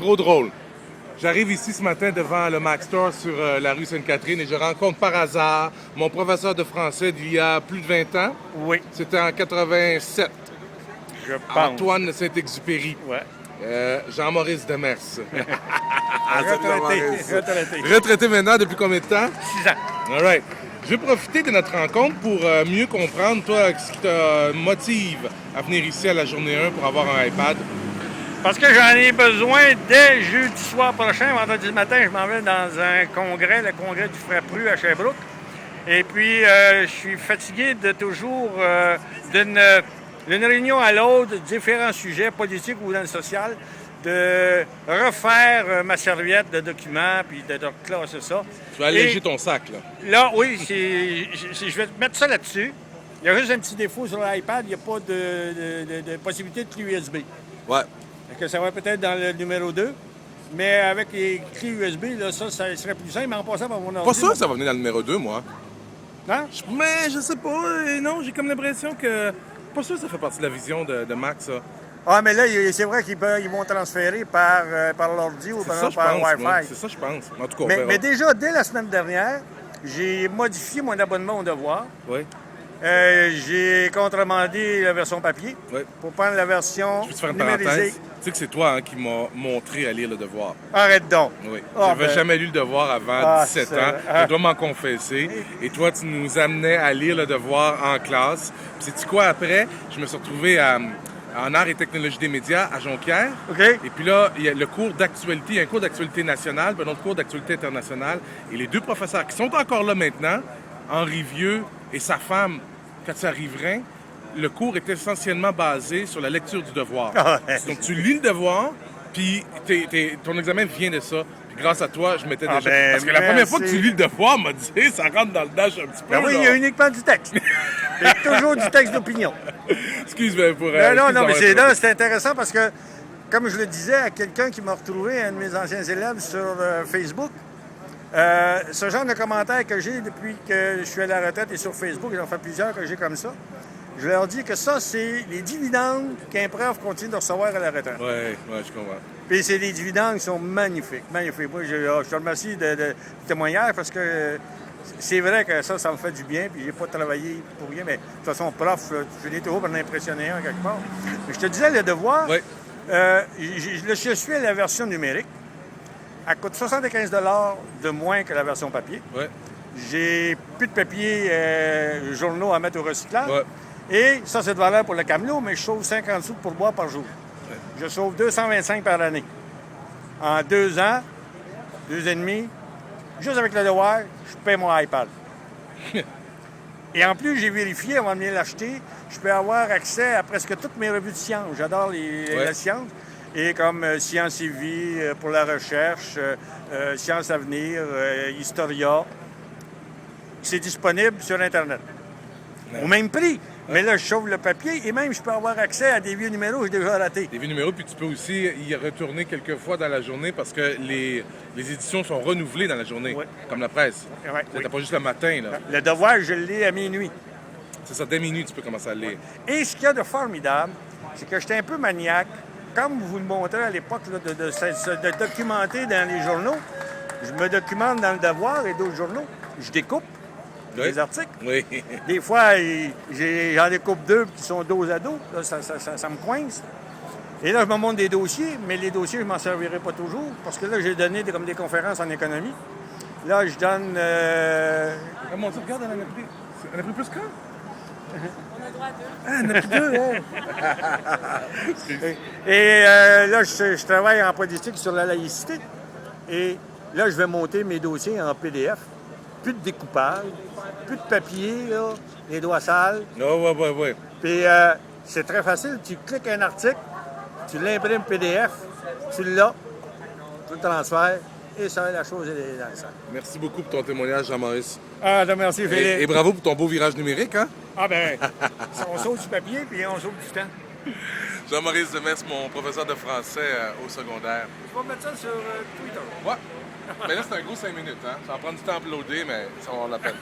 trop drôle. J'arrive ici ce matin devant le Mac Store sur la rue Sainte-Catherine et je rencontre par hasard mon professeur de français d'il y a plus de 20 ans. Oui. C'était en 87. Je pense. Antoine de Saint-Exupéry. Ouais. Jean-Maurice Demers. Retraité. Retraité maintenant depuis combien de temps? 6 ans. All right. Je vais profiter de notre rencontre pour mieux comprendre, toi, ce qui te motive à venir ici à la journée 1 pour avoir un iPad. Parce que j'en ai besoin dès jeudi soir prochain. Vendredi matin, je m'en vais dans un congrès, le congrès du Frappru à Sherbrooke. Et puis, je suis fatigué de toujours, d'une réunion à l'autre, différents sujets politiques ou dans le social, de refaire ma serviette de documents, puis de classer ça. Tu vas alléger ton sac, là. Là, oui, je vais mettre ça là-dessus. Il y a juste un petit défaut sur l'iPad, il n'y a pas de possibilité de clé USB. Ouais. Que ça va peut-être dans le numéro 2. Mais avec les clés USB, là, ça serait plus simple. Mais en passant par mon ordi... Pas sûr que ça va venir dans le numéro 2, moi. Hein? Mais je sais pas. Non, j'ai comme l'impression que... Pas sûr que ça fait partie de la vision de Mac, ça. Ah, mais là, c'est vrai qu'ils vont transférer par l'ordi ou par Wi-Fi. C'est ça, je pense. En tout cas, mais déjà, dès la semaine dernière, j'ai modifié mon abonnement au Devoir. Oui. J'ai contremandé la version papier pour prendre la version Je peux te faire une numérisée. parenthèse? Tu sais que c'est toi qui m'as montré à lire Le Devoir. Arrête donc. Oui. Oh, Je n'avais jamais lu Le Devoir avant 17 ans. Je dois m'en confesser. Et toi, tu nous amenais à lire Le Devoir en classe. Puis sais-tu quoi, après? Je me suis retrouvé en arts et technologie des médias à Jonquière. OK. Et puis là, il y a le cours d'actualité. Il y a un cours d'actualité nationale, puis un autre cours d'actualité internationale. Et les deux professeurs qui sont encore là maintenant, Henri Vieux et sa femme, Katia Riverain, le cours est essentiellement basé sur la lecture du Devoir. Donc, tu lis Le Devoir, puis ton examen vient de ça. Puis grâce à toi, je m'étais déjà... Parce que la première fois que tu lis Le Devoir, m'a dit, ça rentre dans le dash un petit peu. Ben oui, il y a uniquement du texte. Il y a toujours du texte d'opinion. Excuse-moi pour... non, mais c'est intéressant parce que, comme je le disais à quelqu'un qui m'a retrouvé, un de mes anciens élèves sur Facebook, ce genre de commentaires que j'ai depuis que je suis à la retraite et sur Facebook, j'en fais plusieurs que j'ai comme ça, je leur dis que ça, c'est les dividendes qu'un prof continue de recevoir à la retraite. Oui, je comprends. Puis c'est des dividendes qui sont magnifiques, magnifiques. Moi, je te remercie du témoignage parce que c'est vrai que ça me fait du bien, puis j'ai pas travaillé pour rien, mais de toute façon, prof, je l'ai toujours pour en impressionner un quelque part. Mais je te disais, Le Devoir, je suis à la version numérique. Elle coûte 75 $ de moins que la version papier. Ouais. J'ai plus de papier journaux à mettre au recyclage. Ouais. Et ça, c'est de valeur pour le camelot, mais je sauve 50 sous pour boire par jour. Ouais. Je sauve 225 par année. En 2 ans, 2 et demi, juste avec Le Devoir, je paie mon iPad. Et en plus, j'ai vérifié avant de venir l'acheter, je peux avoir accès à presque toutes mes revues de sciences. J'adore la science. Et comme Science et Vie pour la recherche, Sciences à venir, Historia. C'est disponible sur Internet. Au même prix. Mais là, je sauve le papier et même je peux avoir accès à des vieux numéros que j'ai déjà ratés. Des vieux numéros, puis tu peux aussi y retourner quelques fois dans la journée parce que les éditions sont renouvelées dans la journée, comme la presse. T'as pas juste le matin, là. Le Devoir, je le lis à minuit. C'est ça, dès minuit, tu peux commencer à le lire. Et ce qu'il y a de formidable, c'est que j'étais un peu maniaque. Comme vous le montrez à l'époque, là, de documenter dans les journaux, je me documente dans Le Devoir et d'autres journaux. Je découpe des articles. Oui. Des fois, j'en découpe 2 qui sont dos à dos. Là, ça me coince. Et là, je me montre des dossiers, mais les dossiers, je ne m'en servirai pas toujours parce que là, j'ai donné comme des conférences en économie. Là, je donne... Ah, mon Dieu, regarde, elle a pris plus qu'un. On a droit à 2. Ah, il y en a plus 2, hein? Et là, je travaille en politique sur la laïcité. Et là, je vais monter mes dossiers en PDF. Plus de découpage, plus de papier, là, les doigts sales. Ouais. Puis c'est très facile. Tu cliques un article, tu l'imprimes PDF, tu l'as, tu le transfères, et ça, la chose est dans le sac. Merci beaucoup pour ton témoignage, Jean-Maurice. Ah, merci, Philippe. Et bravo pour ton beau virage numérique, hein? Ah, ben, on sauve du papier, puis on sauve du temps. Jean-Maurice Demers, mon professeur de français au secondaire. Je vais mettre ça sur Twitter. Ouais. Mais là, c'est un gros 5 minutes, hein? Ça va prendre du temps à uploader, mais ça va avoir la peine.